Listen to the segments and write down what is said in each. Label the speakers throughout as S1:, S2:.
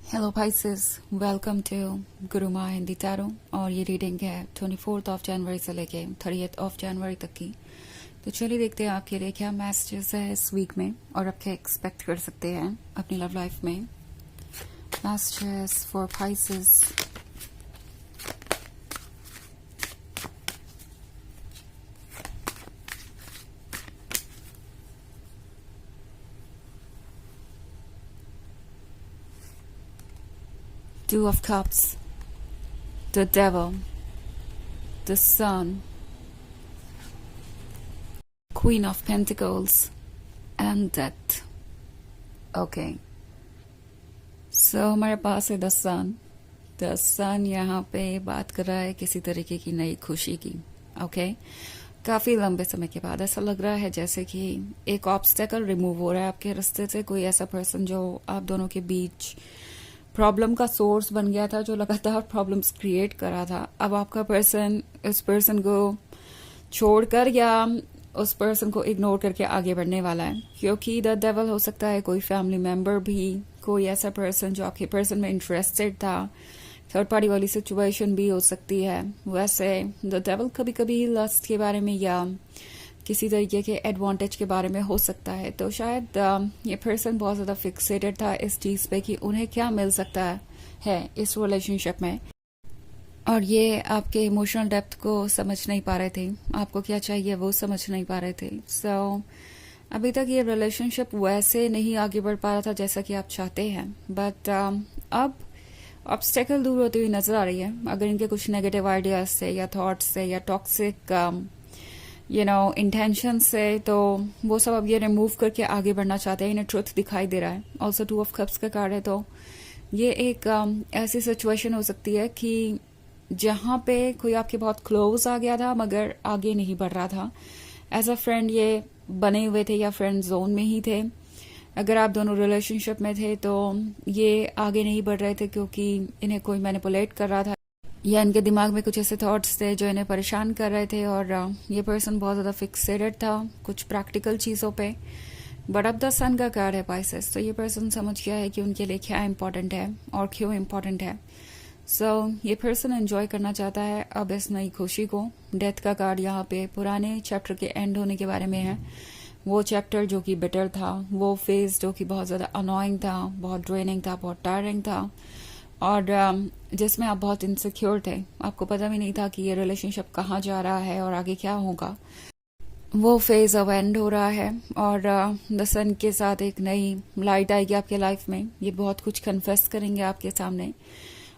S1: Hello Pisces, welcome to गुरु माँ Hindi tarot. और ये रीडिंग है 24 ऑफ जनवरी से लेके 30 ऑफ जनवरी तक की। तो चलिए देखते हैं आपके लिए क्या मैसेजेस है इस वीक में और आप क्या एक्सपेक्ट कर सकते हैं अपनी लव लाइफ में। Messages for Pisces. Two of Cups, the Devil, the Sun, Queen of Pentacles, and Death. Okay. So हमारे पास है द सन यहाँ पे बात कर रहा है किसी तरीके की नई खुशी की। ओके काफी लंबे समय के बाद ऐसा लग रहा है जैसे कि एक ऑब्स्टेकल रिमूव हो रहा है आपके रास्ते से। कोई ऐसा पर्सन जो आप दोनों के बीच प्रॉब्लम का सोर्स बन गया था, जो लगातार प्रॉब्लम्स क्रिएट कर रहा था, अब आपका पर्सन उस पर्सन को छोड़कर या उस पर्सन को इग्नोर करके आगे बढ़ने वाला है। क्योंकि द डेविल हो सकता है कोई फैमिली मेंबर भी, कोई ऐसा पर्सन जो आपके पर्सन में इंटरेस्टेड था, थर्ड पार्टी वाली सिचुएशन भी हो सकती है। वैसे द डेविल कभी कभी लस्ट के बारे में या किसी तरीके के एडवांटेज के बारे में हो सकता है। तो शायद ये पर्सन बहुत ज्यादा फिक्सेटेड था इस चीज पे कि उन्हें क्या मिल सकता है इस रिलेशनशिप में, और ये आपके इमोशनल डेप्थ को समझ नहीं पा रहे थे। आपको क्या चाहिए वो समझ नहीं पा रहे थे। सो अभी तक ये रिलेशनशिप वैसे नहीं आगे बढ़ पा रहा था जैसा कि आप चाहते हैं, बट अब ऑब्स्टेकल दूर होती हुई नजर आ रही है। अगर इनके कुछ नेगेटिव आइडियाज से या थॉट्स से या टॉक्सिक इंटेंशन से, तो वो सब अब ये रिमूव करके आगे बढ़ना चाहते हैं। इन्हें ट्रुथ दिखाई दे रहा है। ऑल्सो टू ऑफ कप्स का कार्ड है, तो ये एक ऐसी सिचुएशन हो सकती है कि जहां पे कोई आपके बहुत क्लोज आ गया था मगर आगे नहीं बढ़ रहा था। एज अ फ्रेंड ये बने हुए थे या फ्रेंड जोन में ही थे। अगर आप दोनों रिलेशनशिप में थे तो ये आगे नहीं बढ़ रहे थे क्योंकि इन्हें कोई मैनिपुलेट कर रहा था या इनके दिमाग में कुछ ऐसे थॉट्स थे जो इन्हें परेशान कर रहे थे। और ये पर्सन बहुत ज्यादा फिक्सेटेड था कुछ प्रैक्टिकल चीजों पे। बट अब द सन का कार्ड है पाइसेस, तो ये पर्सन समझ गया है कि उनके लिए क्या इंपॉर्टेंट है और क्यों इंपॉर्टेंट है। सो ये पर्सन एंजॉय करना चाहता है अब इस नई खुशी को। डेथ का कार्ड यहाँ पे पुराने चैप्टर के एंड होने के बारे में है। वो चैप्टर जो कि बेटर था, वो फेज जो कि बहुत ज्यादा अनोइंग था, बहुत ड्रेनिंग था, बहुत टायरिंग था, और जिसमें आप बहुत इनसिक्योर थे। आपको पता भी नहीं था कि ये रिलेशनशिप कहाँ जा रहा है और आगे क्या होगा। वो फेज अब एंड हो रहा है और द सन के साथ एक नई लाइट आएगी आपके लाइफ में। ये बहुत कुछ कन्फेस करेंगे आपके सामने।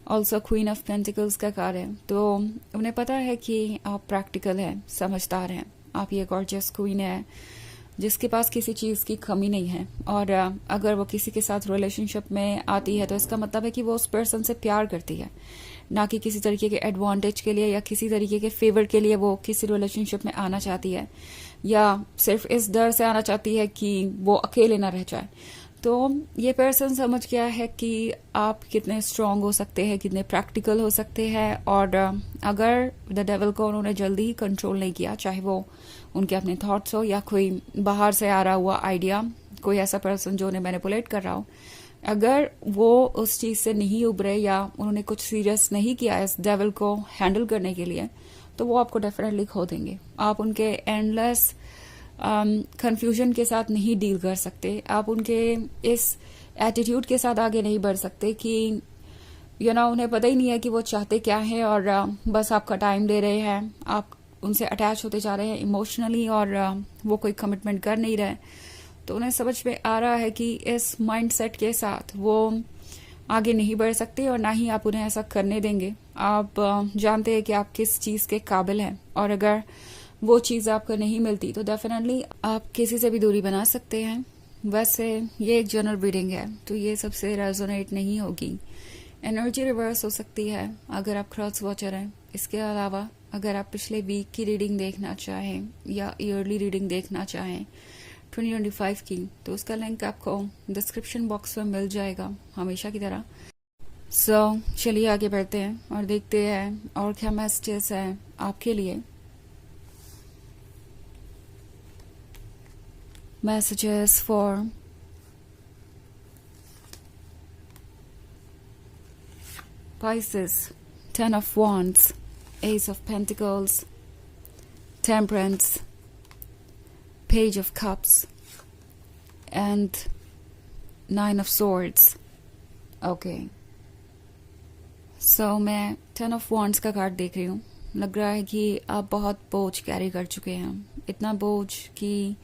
S1: ऑल्सो क्वीन ऑफ पेंटिकल्स का कार्ड है, तो उन्हें पता है कि आप प्रैक्टिकल हैं, समझदार हैं। आप ये गॉर्जियस क्वीन है जिसके पास किसी चीज की कमी नहीं है। और अगर वो किसी के साथ रिलेशनशिप में आती है तो इसका मतलब है कि वो उस पर्सन से प्यार करती है, ना कि किसी तरीके के एडवांटेज के लिए या किसी तरीके के फेवर के लिए वो किसी रिलेशनशिप में आना चाहती है, या सिर्फ इस डर से आना चाहती है कि वो अकेले ना रह जाए। तो ये पर्सन समझ गया है कि आप कितने स्ट्रांग हो सकते हैं, कितने प्रैक्टिकल हो सकते हैं। और अगर द डेविल को उन्होंने जल्दी ही कंट्रोल नहीं किया, चाहे वो उनके अपने थॉट्स हो या कोई बाहर से आ रहा हुआ आइडिया, कोई ऐसा पर्सन जो उन्हें मैनिपुलेट कर रहा हो, अगर वो उस चीज से नहीं उभरे या उन्होंने कुछ सीरियस नहीं किया इस डेविल को हैंडल करने के लिए, तो वो आपको डेफिनेटली खो देंगे। आप उनके एंडलेस कंफ्यूजन के साथ नहीं डील कर सकते। आप उनके इस एटीट्यूड के साथ आगे नहीं बढ़ सकते कि उन्हें पता ही नहीं है कि वो चाहते क्या है और बस आपका टाइम दे रहे हैं। आप उनसे अटैच होते जा रहे हैं इमोशनली और वो कोई कमिटमेंट कर नहीं रहे। तो उन्हें समझ में आ रहा है कि इस माइंडसेट के साथ वो आगे नहीं बढ़ सकते और ना ही आप उन्हें ऐसा करने देंगे। आप जानते हैं कि आप किस चीज के काबिल हैं, और अगर वो चीज आपको नहीं मिलती तो डेफिनेटली आप किसी से भी दूरी बना सकते हैं। वैसे ये एक जनरल रीडिंग है तो ये सबसे रेजोनेट नहीं होगी। एनर्जी रिवर्स हो सकती है अगर आप क्रॉस वॉचर हैं। इसके अलावा अगर आप पिछले वीक की रीडिंग देखना चाहें या ईयरली रीडिंग देखना चाहें 2025 की, तो उसका लिंक आपको डिस्क्रिप्शन बॉक्स में मिल जाएगा हमेशा की तरह। सो चलिए आगे बढ़ते हैं और देखते हैं और क्या मैसेजेस हैं आपके लिए। Messages for Pisces, Ten of Wands, Ace of Pentacles, Temperance, Page of Cups, and Nine of Swords. Okay. So मैं Ten of Wands का कार्ड देख रही हूँ. लग रहा है कि आप बहुत बोझ कैरी कर चुके हैं. इतना बोझ कि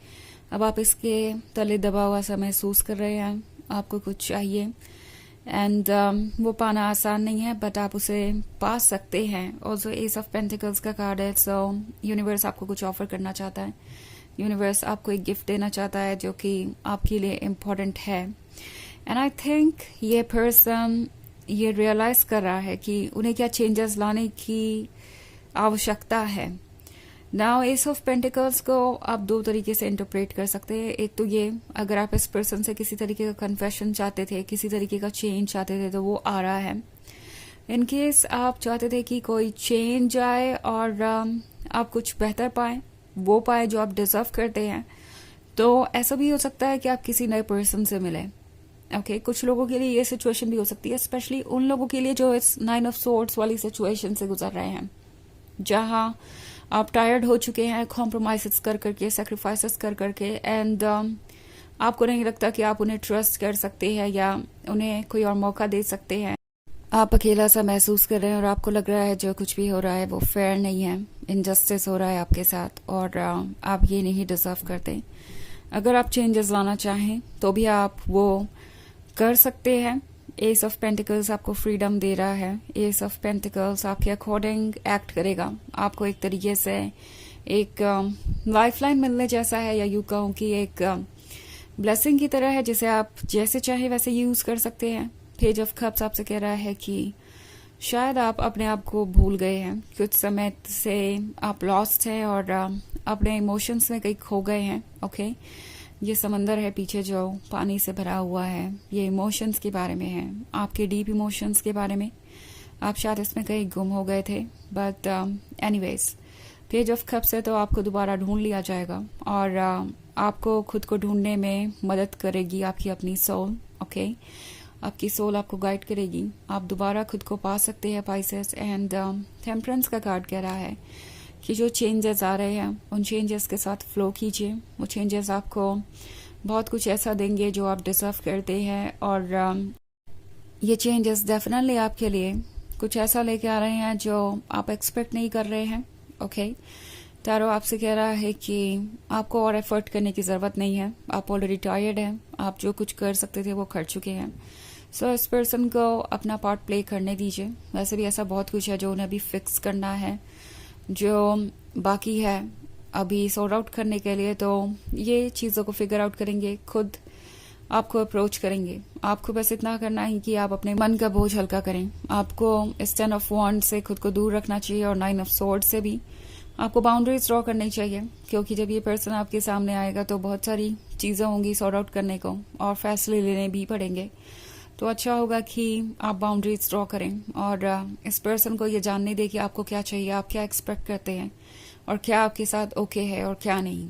S1: अब आप इसके तले दबा हुआ सा महसूस कर रहे हैं. आपको कुछ चाहिए एंड वो पाना आसान नहीं है, बट आप उसे पा सकते हैं. ऑल्सो एस ऑफ पेंटिकल्स का कार्ड है. सो यूनिवर्स आपको कुछ ऑफर करना चाहता है. यूनिवर्स आपको एक गिफ्ट देना चाहता है जो कि आपके लिए इम्पोर्टेंट है. एंड आई थिंक ये पर्सन ये रियलाइज कर रहा है कि उन्हें क्या चेंजेस लाने की आवश्यकता है. नाउ एस ऑफ पेंटिकल्स को आप दो तरीके से इंटरप्रेट कर सकते हैं. एक तो ये, अगर आप इस पर्सन से किसी तरीके का कन्फेशन चाहते थे, किसी तरीके का चेंज चाहते थे, तो वो आ रहा है. इन केस आप चाहते थे कि कोई चेंज आए और आप कुछ बेहतर पाए, वो पाए जो आप डिजर्व करते हैं, तो ऐसा भी हो सकता है कि आप किसी नए पर्सन से मिले. ओके, कुछ लोगों के लिए ये सिचुएशन भी हो सकती है, स्पेशली उन लोगों के लिए जो इस नाइन ऑफ सोर्ड्स वाली सिचुएशन से गुजर रहे हैं, जहां आप टायर्ड हो चुके हैं कॉम्प्रोमाइज कर करके, सेक्रीफाइसेस कर करके, एंड आपको नहीं लगता कि आप उन्हें ट्रस्ट कर सकते हैं या उन्हें कोई और मौका दे सकते हैं. आप अकेला सा महसूस कर रहे हैं और आपको लग रहा है जो कुछ भी हो रहा है वो फेयर नहीं है, इनजस्टिस हो रहा है आपके साथ और आप ये नहीं डिजर्व करते. अगर आप चेंजेस लाना चाहें तो भी आप वो कर सकते हैं. एस ऑफ पेंटिकल्स आपको फ्रीडम दे रहा है. एस ऑफ पेंटिकल्स आपके अकॉर्डिंग एक्ट करेगा. आपको एक तरीके से एक लाइफलाइन मिलने जैसा है, या यूं कहूं कि एक ब्लेसिंग की तरह है, जिसे आप जैसे चाहे वैसे यूज कर सकते हैं. पेज ऑफ कप्स आपसे कह रहा है कि शायद आप अपने आप को भूल गए हैं. कुछ समय से आप लॉस्ट हैं और अपने इमोशंस में कहीं खो गए हैं. ओके, ये समंदर है पीछे जो पानी से भरा हुआ है. ये इमोशंस के बारे में है, आपके डीप इमोशंस के बारे में. आप शायद इसमें कहीं गुम हो गए थे, but anyways page of cups है तो आपको दोबारा ढूंढ लिया जाएगा और आपको खुद को ढूंढने में मदद करेगी आपकी अपनी सोल. ओके, आपकी सोल आपको गाइड करेगी. आप दोबारा खुद को पा सकते हैं पाइसेस. एंड टेम्परेंस का कार्ड कह रहा है कि जो चेंजेस आ रहे हैं उन चेंजेस के साथ फ्लो कीजिए. वो चेंजेस आपको बहुत कुछ ऐसा देंगे जो आप डिजर्व करते हैं, और ये चेंजेस डेफिनेटली आपके लिए कुछ ऐसा लेके आ रहे हैं जो आप एक्सपेक्ट नहीं कर रहे हैं. ओके, टैरो आपसे कह रहा है कि आपको और एफर्ट करने की जरूरत नहीं है. आप ऑलरेडी टायर्ड हैं. आप जो कुछ कर सकते थे वो कर चुके हैं. सो इस पर्सन को अपना पार्ट प्ले करने दीजिए. वैसे भी ऐसा बहुत कुछ है जो उन्हें अभी फिक्स करना है, जो बाकी है अभी सॉर्ट आउट करने के लिए. तो ये चीज़ों को फिगर आउट करेंगे, खुद आपको अप्रोच करेंगे. आपको बस इतना करना है कि आप अपने मन का बोझ हल्का करें. आपको इस 10 ऑफ वॉन्ड से खुद को दूर रखना चाहिए और 9 ऑफ स्वॉर्ड से भी आपको बाउंड्रीज ड्रॉ करनी चाहिए, क्योंकि जब ये पर्सन आपके सामने आएगा तो बहुत सारी चीज़ें होंगी सॉर्ट आउट करने को और फैसले लेने भी पड़ेंगे. तो अच्छा होगा कि आप बाउंड्रीज ड्रॉ करें और इस पर्सन को ये जानने दें कि आपको क्या चाहिए, आप क्या एक्सपेक्ट करते हैं और क्या आपके साथ ओके है और क्या नहीं.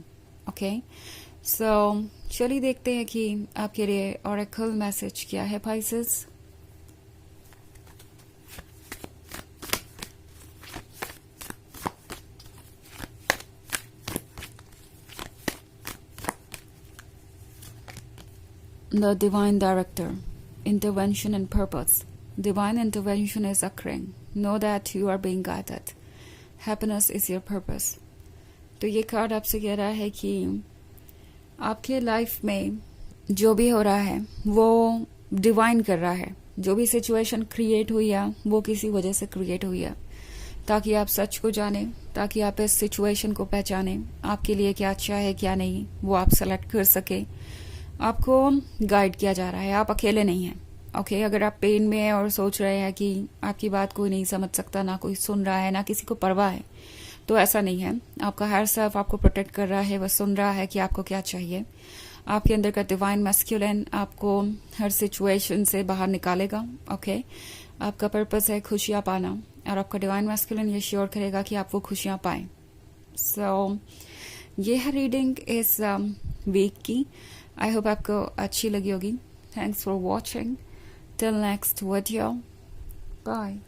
S1: ओके, सो चलिए देखते हैं कि आपके लिए ऑरेकल मैसेज क्या है Pisces. The Divine Director. Intervention and purpose. Divine intervention is occurring. Know that you are being guided. Happiness is your purpose. तो ये कार्ड आपसे कह रहा है कि आपके लाइफ में जो भी हो रहा है वो डिवाइन कर रहा है. जो भी सिचुएशन क्रिएट हुई है वो किसी वजह से क्रिएट हुई है, ताकि आप सच को जाने, ताकि आप इस सिचुएशन को पहचाने. आपके लिए क्या अच्छा है क्या नहीं वो आप सेलेक्ट कर सके. आपको गाइड किया जा रहा है, आप अकेले नहीं हैं. ओके, अगर आप पेन में हैं और सोच रहे हैं कि आपकी बात कोई नहीं समझ सकता, ना कोई सुन रहा है, ना किसी को परवाह है, तो ऐसा नहीं है. आपका हायर सेल्फ आपको प्रोटेक्ट कर रहा है, वह सुन रहा है कि आपको क्या चाहिए. आपके अंदर का डिवाइन मैस्कुलिन आपको हर सिचुएशन से बाहर निकालेगा. ओके, आपका पर्पस है खुशियां पाना और आपका डिवाइन मैस्कुलिन ये श्योर करेगा कि आप वो खुशियां पाएं. सो ये है रीडिंग इस वीक की. आई होप आपको अच्छी लगी होगी. Thanks for watching. Till next video. Bye.